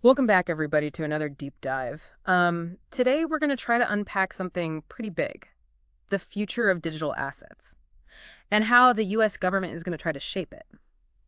Welcome back, everybody, to another deep dive. Today, we're going to try to unpack something pretty big, the future of digital assets, and how the U.S. government is going to try to shape it.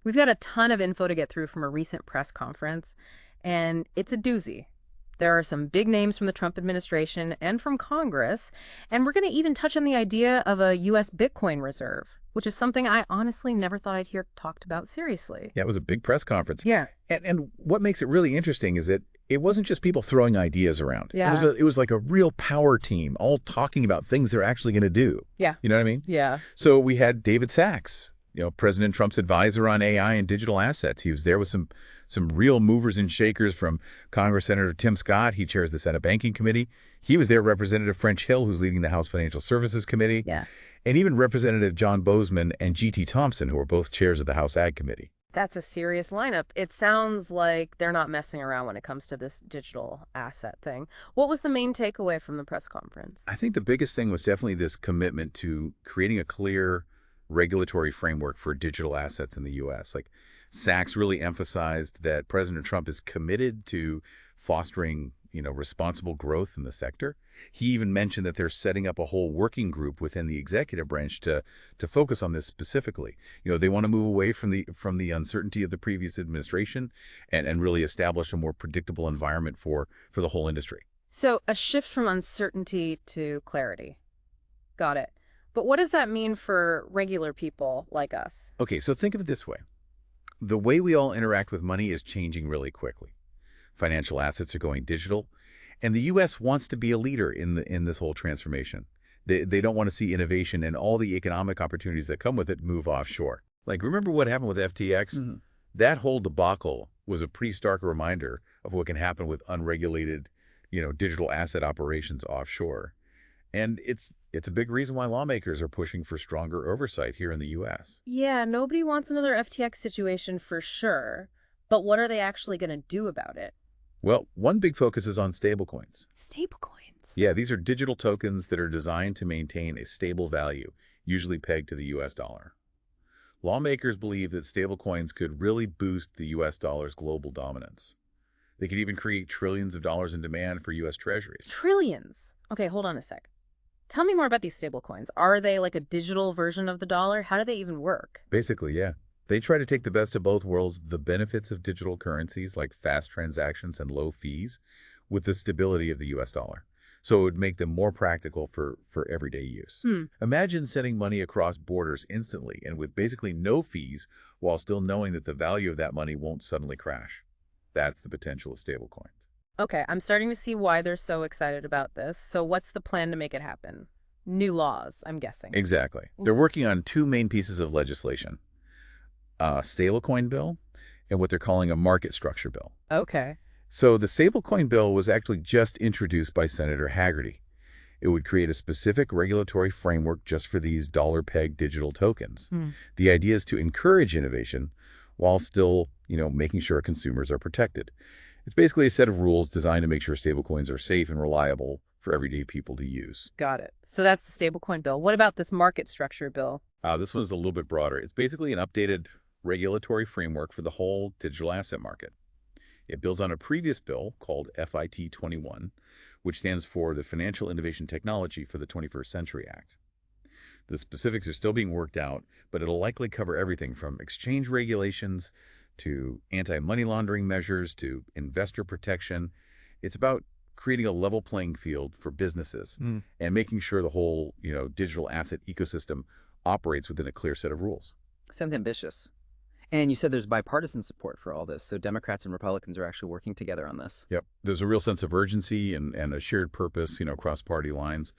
We've got a ton of info to get through from a recent press conference, and it's a doozy. There are some big names from the Trump administration and from Congress, and we're going to even touch on the idea of a U.S. Bitcoin reserve, which is something I honestly never thought I'd hear talked about seriously. Yeah, it was a big press conference. Yeah. And what makes it really interesting is that it wasn't just people throwing ideas around. Yeah. It was like a real power team all talking about things they're actually going to do. Yeah. You know what I mean? Yeah. So we had David Sachs, President Trump's advisor on AI and digital assets. He was there with some real movers and shakers from Congress Senator Tim Scott. He chairs the Senate Banking Committee. He was there, Representative French Hill, who's leading the House Financial Services Committee. Yeah. And even Representative John Bozeman and G.T. Thompson, who are both chairs of the House Ag Committee. That's a serious lineup. It sounds like they're not messing around when it comes to this digital asset thing. What was the main takeaway from the press conference? I think the biggest thing was definitely this commitment to creating a clear regulatory framework for digital assets in the U.S. Like Sachs really emphasized that President Trump is committed to fostering, responsible growth in the sector. He even mentioned that they're setting up a whole working group within the executive branch to focus on this specifically. They want to move away from the uncertainty of the previous administration and really establish a more predictable environment for the whole industry. So a shift from uncertainty to clarity. Got it. But what does that mean for regular people like us? Okay, so think of it this way. The way we all interact with money is changing really quickly. Financial assets are going digital, and the U.S. wants to be a leader in this whole transformation. They don't want to see innovation and all the economic opportunities that come with it move offshore. Like, remember what happened with FTX? Mm-hmm. That whole debacle was a pretty stark reminder of what can happen with unregulated, digital asset operations offshore. And it's a big reason why lawmakers are pushing for stronger oversight here in the U.S. Yeah, nobody wants another FTX situation for sure. But what are they actually going to do about it? Well, one big focus is on stablecoins. Stablecoins? Yeah, these are digital tokens that are designed to maintain a stable value, usually pegged to the U.S. dollar. Lawmakers believe that stablecoins could really boost the U.S. dollar's global dominance. They could even create trillions of dollars in demand for U.S. treasuries. Trillions? Okay, hold on a sec. Tell me more about these stablecoins. Are they like a digital version of the dollar? How do they even work? Basically, yeah. They try to take the best of both worlds, the benefits of digital currencies like fast transactions and low fees, with the stability of the U.S. dollar. So it would make them more practical for everyday use. Imagine sending money across borders instantly and with basically no fees while still knowing that the value of that money won't suddenly crash. That's the potential of stablecoins. Okay, I'm starting to see why they're so excited about this. So what's the plan to make it happen? New laws, I'm guessing. Exactly. They're working on two main pieces of legislation. A stablecoin bill and what they're calling a market structure bill. Okay. So the stablecoin bill was actually just introduced by Senator Hagerty. It would create a specific regulatory framework just for these dollar-pegged digital tokens. The idea is to encourage innovation while still, making sure consumers are protected. It's basically a set of rules designed to make sure stablecoins are safe and reliable for everyday people to use. Got it. So that's the stablecoin bill. What about this market structure bill? This one's a little bit broader. It's basically an updated regulatory framework for the whole digital asset market. It builds on a previous bill called FIT 21, which stands for the Financial Innovation Technology for the 21st Century Act. The specifics are still being worked out, but it'll likely cover everything from exchange regulations to anti-money laundering measures to investor protection. It's about creating a level playing field for businesses and making sure the whole, digital asset ecosystem operates within a clear set of rules. Sounds ambitious. And you said there's bipartisan support for all this, so Democrats and Republicans are actually working together on this. Yep. There's a real sense of urgency and a shared purpose, across party lines.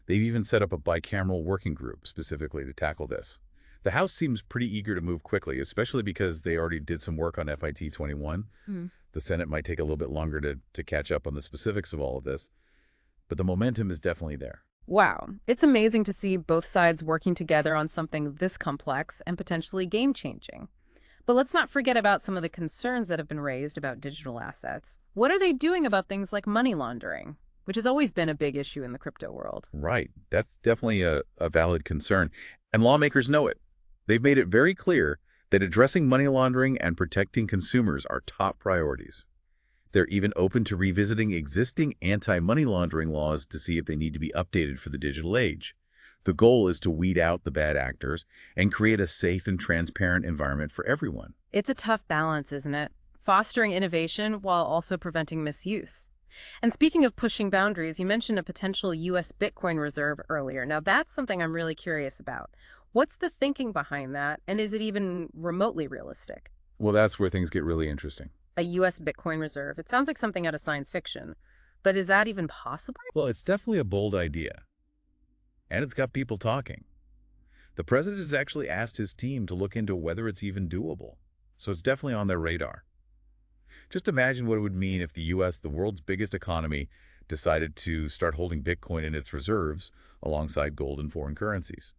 They've even set up a bicameral working group specifically to tackle this. The House seems pretty eager to move quickly, especially because they already did some work on FIT 21. The Senate might take a little bit longer to catch up on the specifics of all of this, but the momentum is definitely there. Wow. It's amazing to see both sides working together on something this complex and potentially game-changing. But let's not forget about some of the concerns that have been raised about digital assets. What are they doing about things like money laundering, which has always been a big issue in the crypto world? Right. That's definitely a valid concern. And lawmakers know it. They've made it very clear that addressing money laundering and protecting consumers are top priorities. They're even open to revisiting existing anti-money laundering laws to see if they need to be updated for the digital age. The goal is to weed out the bad actors and create a safe and transparent environment for everyone. It's a tough balance, isn't it? Fostering innovation while also preventing misuse. And speaking of pushing boundaries, you mentioned a potential U.S. Bitcoin reserve earlier. Now, that's something I'm really curious about. What's the thinking behind that, and is it even remotely realistic? Well, that's where things get really interesting. A U.S. Bitcoin reserve. It sounds like something out of science fiction. But is that even possible? Well, it's definitely a bold idea, and it's got people talking. The president has actually asked his team to look into whether it's even doable, so it's definitely on their radar. Just imagine what it would mean if the U.S., the world's biggest economy, decided to start holding Bitcoin in its reserves alongside gold and foreign currencies.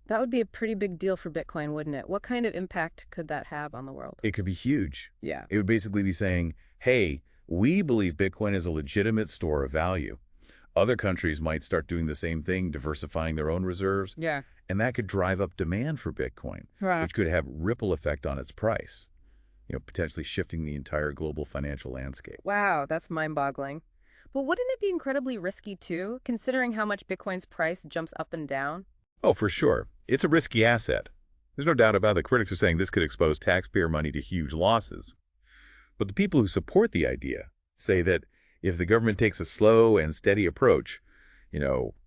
That would be a pretty big deal for Bitcoin, wouldn't it? What kind of impact could that have on the world? It could be huge. Yeah. It would basically be saying, hey, we believe Bitcoin is a legitimate store of value. Other countries might start doing the same thing, diversifying their own reserves, Yeah. and that could drive up demand for Bitcoin, Right. which could have ripple effect on its price, potentially shifting the entire global financial landscape. Wow, that's mind-boggling. But wouldn't it be incredibly risky too, considering how much Bitcoin's price jumps up and down? Oh, for sure. It's a risky asset. There's no doubt about it. The critics are saying this could expose taxpayer money to huge losses. But the people who support the idea say that if the government takes a slow and steady approach,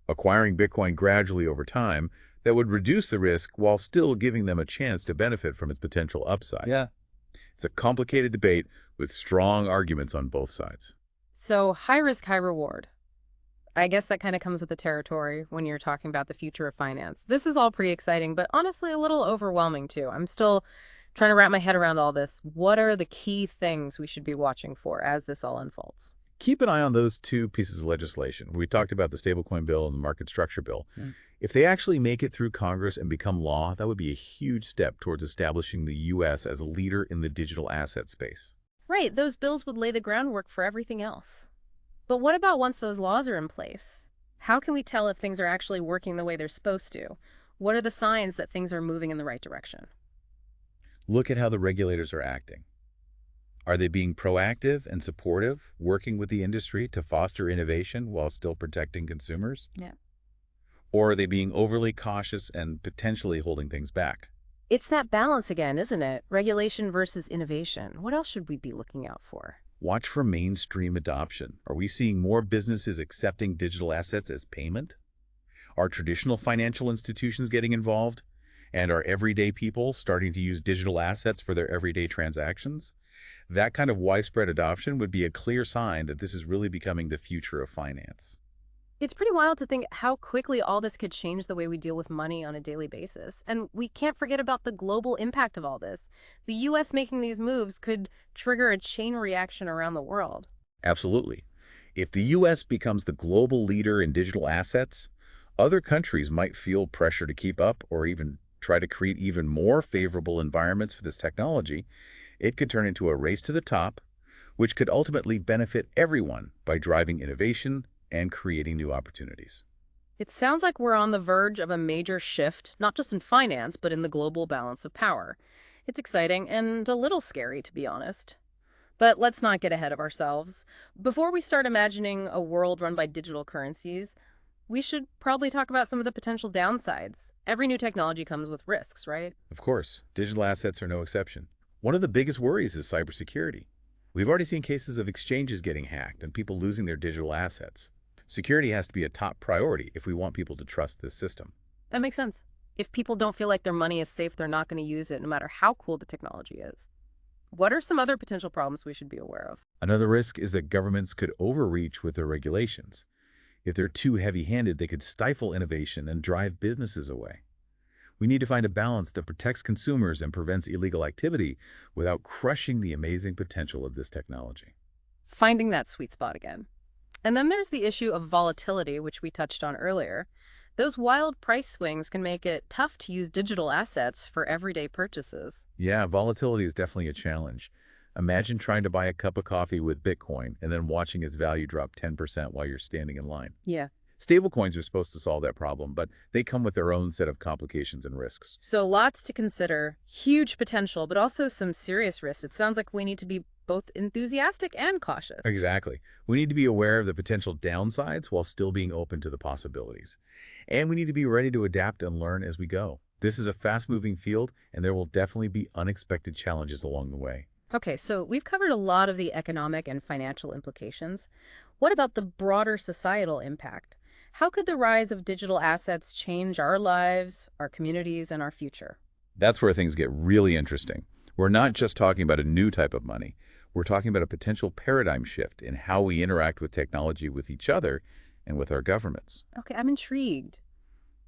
acquiring Bitcoin gradually over time, that would reduce the risk while still giving them a chance to benefit from its potential upside. Yeah. It's a complicated debate with strong arguments on both sides. So high risk, high reward. I guess that kind of comes with the territory when you're talking about the future of finance. This is all pretty exciting, but honestly a little overwhelming too. I'm still trying to wrap my head around all this. What are the key things we should be watching for as this all unfolds? Keep an eye on those two pieces of legislation. We talked about the stablecoin bill and the market structure bill. Yeah. If they actually make it through Congress and become law, that would be a huge step towards establishing the U.S. as a leader in the digital asset space. Right, those bills would lay the groundwork for everything else. But what about once those laws are in place? How can we tell if things are actually working the way they're supposed to? What are the signs that things are moving in the right direction? Look at how the regulators are acting. Are they being proactive and supportive, working with the industry to foster innovation while still protecting consumers? Yeah. Or are they being overly cautious and potentially holding things back? It's that balance again, isn't it? Regulation versus innovation. What else should we be looking out for? Watch for mainstream adoption. Are we seeing more businesses accepting digital assets as payment? Are traditional financial institutions getting involved? And are everyday people starting to use digital assets for their everyday transactions? That kind of widespread adoption would be a clear sign that this is really becoming the future of finance. It's pretty wild to think how quickly all this could change the way we deal with money on a daily basis. And we can't forget about the global impact of all this. The U.S. making these moves could trigger a chain reaction around the world. Absolutely. If the U.S. becomes the global leader in digital assets, other countries might feel pressure to keep up or even try to create even more favorable environments for this technology. It could turn into a race to the top, which could ultimately benefit everyone by driving innovation and creating new opportunities. It sounds like we're on the verge of a major shift, not just in finance, but in the global balance of power. It's exciting and a little scary, to be honest. But let's not get ahead of ourselves. Before we start imagining a world run by digital currencies, we should probably talk about some of the potential downsides. Every new technology comes with risks, right? Of course, digital assets are no exception. One of the biggest worries is cybersecurity. We've already seen cases of exchanges getting hacked and people losing their digital assets. Security has to be a top priority if we want people to trust this system. That makes sense. If people don't feel like their money is safe, they're not going to use it, no matter how cool the technology is. What are some other potential problems we should be aware of? Another risk is that governments could overreach with their regulations. If they're too heavy-handed, they could stifle innovation and drive businesses away. We need to find a balance that protects consumers and prevents illegal activity without crushing the amazing potential of this technology. Finding that sweet spot again. And then there's the issue of volatility, which we touched on earlier. Those wild price swings can make it tough to use digital assets for everyday purchases. Yeah, volatility is definitely a challenge. Imagine trying to buy a cup of coffee with Bitcoin and then watching its value drop 10% while you're standing in line. Yeah. Stablecoins are supposed to solve that problem, but they come with their own set of complications and risks. So lots to consider, huge potential, but also some serious risks. It sounds like we need to be both enthusiastic and cautious. Exactly. We need to be aware of the potential downsides while still being open to the possibilities. And we need to be ready to adapt and learn as we go. This is a fast-moving field, and there will definitely be unexpected challenges along the way. Okay, so we've covered a lot of the economic and financial implications. What about the broader societal impact? How could the rise of digital assets change our lives, our communities, and our future? That's where things get really interesting. We're not just talking about a new type of money. We're talking about a potential paradigm shift in how we interact with technology with each other and with our governments. Okay, I'm intrigued.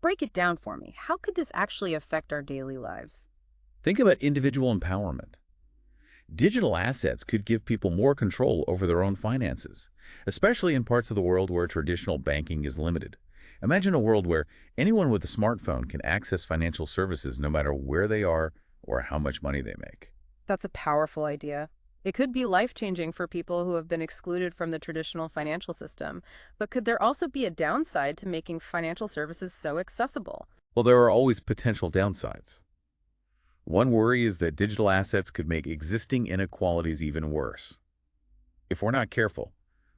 Break it down for me. How could this actually affect our daily lives? Think about individual empowerment. Digital assets could give people more control over their own finances, especially in parts of the world where traditional banking is limited. Imagine a world where anyone with a smartphone can access financial services no matter where they are or how much money they make. That's a powerful idea. It could be life-changing for people who have been excluded from the traditional financial system, but could there also be a downside to making financial services so accessible? Well, there are always potential downsides. One worry is that digital assets could make existing inequalities even worse. If we're not careful,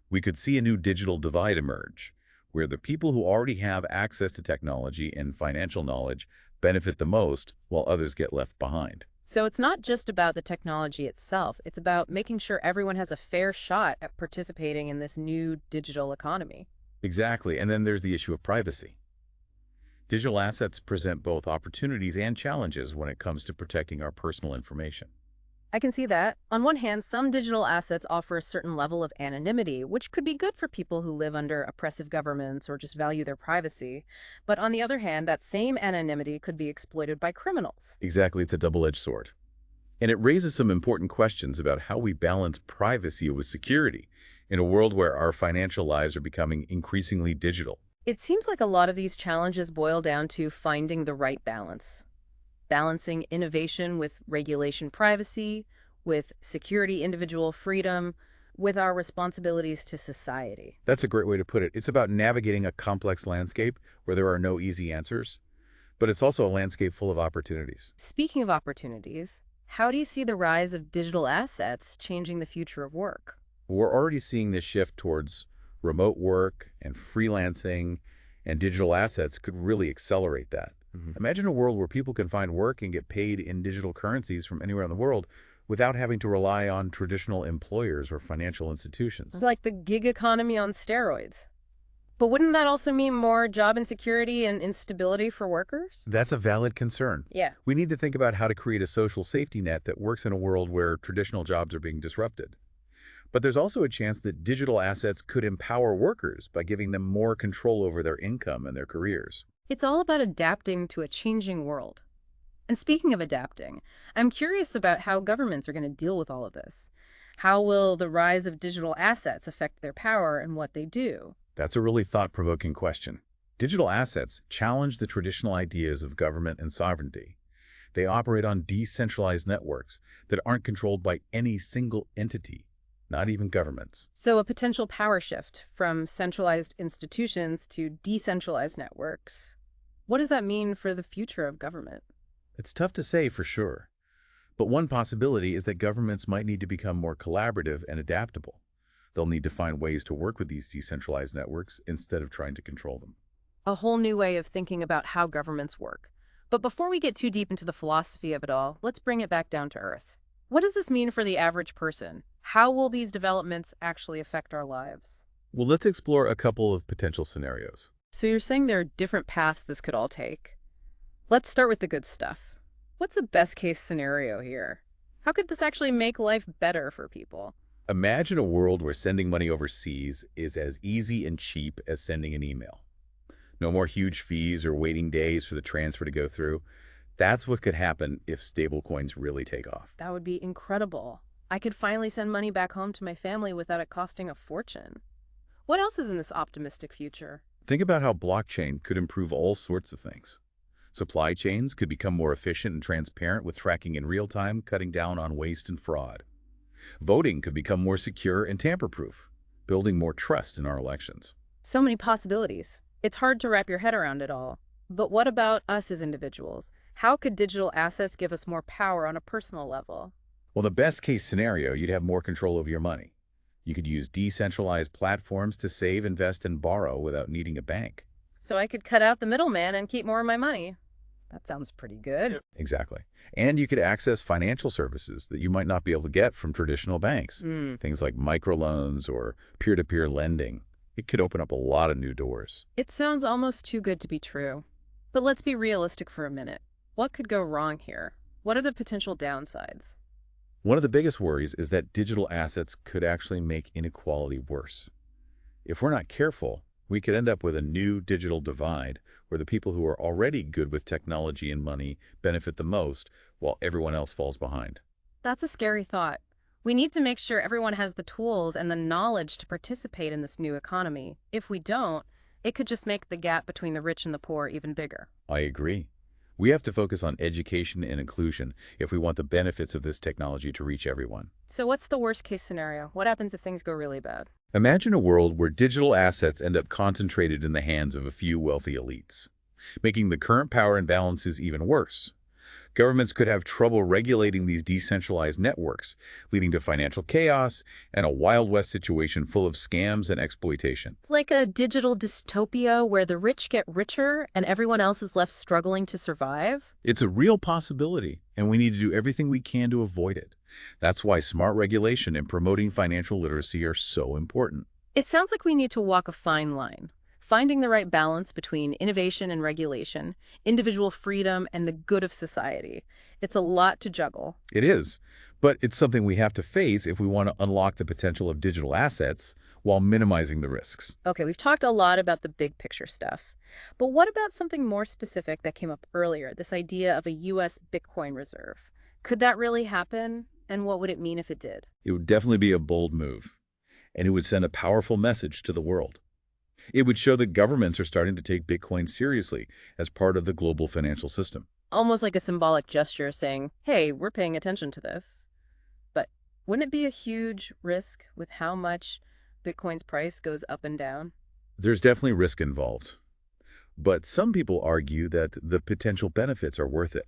we could see a new digital divide emerge, where the people who already have access to technology and financial knowledge benefit the most, while others get left behind. So it's not just about the technology itself, it's about making sure everyone has a fair shot at participating in this new digital economy. Exactly, and then there's the issue of privacy. Digital assets present both opportunities and challenges when it comes to protecting our personal information. I can see that. On one hand, some digital assets offer a certain level of anonymity, which could be good for people who live under oppressive governments or just value their privacy. But on the other hand, that same anonymity could be exploited by criminals. Exactly, it's a double-edged sword. And it raises some important questions about how we balance privacy with security in a world where our financial lives are becoming increasingly digital. It seems like a lot of these challenges boil down to finding the right balance. Balancing innovation with regulation privacy, with security individual freedom, with our responsibilities to society. That's a great way to put it. It's about navigating a complex landscape where there are no easy answers, but it's also a landscape full of opportunities. Speaking of opportunities, how do you see the rise of digital assets changing the future of work? We're already seeing this shift towards remote work and freelancing, and digital assets could really accelerate that. Imagine a world where people can find work and get paid in digital currencies from anywhere in the world without having to rely on traditional employers or financial institutions. It's like the gig economy on steroids. But wouldn't that also mean more job insecurity and instability for workers? That's a valid concern. Yeah. We need to think about how to create a social safety net that works in a world where traditional jobs are being disrupted. But there's also a chance that digital assets could empower workers by giving them more control over their income and their careers. It's all about adapting to a changing world. And speaking of adapting, I'm curious about how governments are going to deal with all of this. How will the rise of digital assets affect their power and what they do? That's a really thought-provoking question. Digital assets challenge the traditional ideas of government and sovereignty. They operate on decentralized networks that aren't controlled by any single entity, not even governments. So a potential power shift from centralized institutions to decentralized networks. What does that mean for the future of government? It's tough to say for sure, but one possibility is that governments might need to become more collaborative and adaptable. They'll need to find ways to work with these decentralized networks instead of trying to control them. A whole new way of thinking about how governments work. But before we get too deep into the philosophy of it all, let's bring it back down to earth. What does this mean for the average person? How will these developments actually affect our lives? Well, let's explore a couple of potential scenarios. So you're saying there are different paths this could all take. Let's start with the good stuff. What's the best case scenario here? How could this actually make life better for people? Imagine a world where sending money overseas is as easy and cheap as sending an email. No more huge fees or waiting days for the transfer to go through. That's what could happen if stablecoins really take off. That would be incredible. I could finally send money back home to my family without it costing a fortune. What else is in this optimistic future? Think about how blockchain could improve all sorts of things. Supply chains could become more efficient and transparent with tracking in real time, cutting down on waste and fraud. Voting could become more secure and tamper-proof, building more trust in our elections. So many possibilities. It's hard to wrap your head around it all. But what about us as individuals? How could digital assets give us more power on a personal level? Well, the best case scenario, you'd have more control over your money. You could use decentralized platforms to save, invest, and borrow without needing a bank. So I could cut out the middleman and keep more of my money. That sounds pretty good. Yep. Exactly. And you could access financial services that you might not be able to get from traditional banks. Things like microloans or peer-to-peer lending. It could open up a lot of new doors. It sounds almost too good to be true. But let's be realistic for a minute. What could go wrong here? What are the potential downsides? One of the biggest worries is that digital assets could actually make inequality worse. If we're not careful, we could end up with a new digital divide where the people who are already good with technology and money benefit the most while everyone else falls behind. That's a scary thought. We need to make sure everyone has the tools and the knowledge to participate in this new economy. If we don't, it could just make the gap between the rich and the poor even bigger. I agree. We have to focus on education and inclusion if we want the benefits of this technology to reach everyone. So what's the worst case scenario? What happens if things go really bad? Imagine a world where digital assets end up concentrated in the hands of a few wealthy elites, making the current power imbalances even worse. Governments could have trouble regulating these decentralized networks, leading to financial chaos and a Wild West situation full of scams and exploitation. Like a digital dystopia where the rich get richer and everyone else is left struggling to survive? It's a real possibility, and we need to do everything we can to avoid it. That's why smart regulation and promoting financial literacy are so important. It sounds like we need to walk a fine line, finding the right balance between innovation and regulation, individual freedom, and the good of society. It's a lot to juggle. It is, but it's something we have to face if we want to unlock the potential of digital assets while minimizing the risks. Okay, we've talked a lot about the big picture stuff. But what about something more specific that came up earlier, this idea of a U.S. Bitcoin reserve? Could that really happen? And what would it mean if it did? It would definitely be a bold move, and it would send a powerful message to the world. It would show that governments are starting to take Bitcoin seriously as part of the global financial system. Almost like a symbolic gesture saying, hey, we're paying attention to this. But wouldn't it be a huge risk with how much Bitcoin's price goes up and down? There's definitely risk involved, but some people argue that the potential benefits are worth it.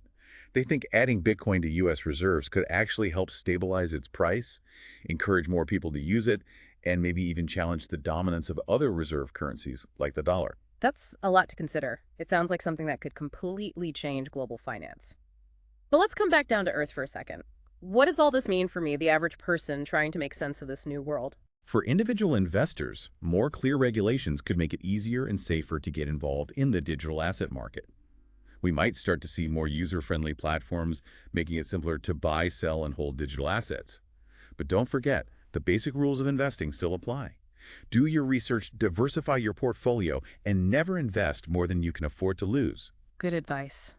They think adding Bitcoin to U.S. reserves could actually help stabilize its price, encourage more people to use it, and maybe even challenge the dominance of other reserve currencies like the dollar. That's a lot to consider. It sounds like something that could completely change global finance. But let's come back down to earth for a second. What does all this mean for me, the average person trying to make sense of this new world? For individual investors, more clear regulations could make it easier and safer to get involved in the digital asset market. We might start to see more user-friendly platforms, making it simpler to buy, sell, and hold digital assets. But don't forget, the basic rules of investing still apply. Do your research, diversify your portfolio, and never invest more than you can afford to lose. Good advice.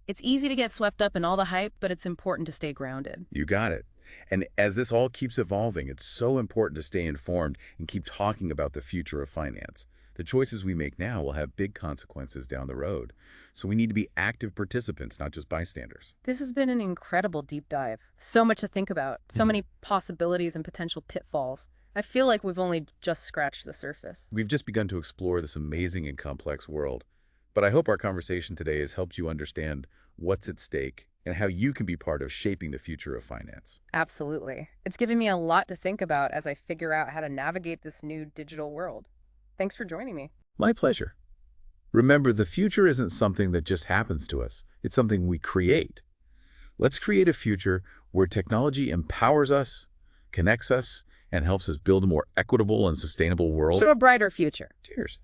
It's easy to get swept up in all the hype, but it's important to stay grounded. You got it. And as this all keeps evolving, it's so important to stay informed and keep talking about the future of finance. The choices we make now will have big consequences down the road. So we need to be active participants, not just bystanders. This has been an incredible deep dive. So much to think about, so many possibilities and potential pitfalls. I feel like we've only just scratched the surface. We've just begun to explore this amazing and complex world. But I hope our conversation today has helped you understand what's at stake and how you can be part of shaping the future of finance. Absolutely. It's given me a lot to think about as I figure out how to navigate this new digital world. Thanks for joining me. My pleasure. Remember, the future isn't something that just happens to us. It's something we create. Let's create a future where technology empowers us, connects us, and helps us build a more equitable and sustainable world. So a brighter future. Cheers.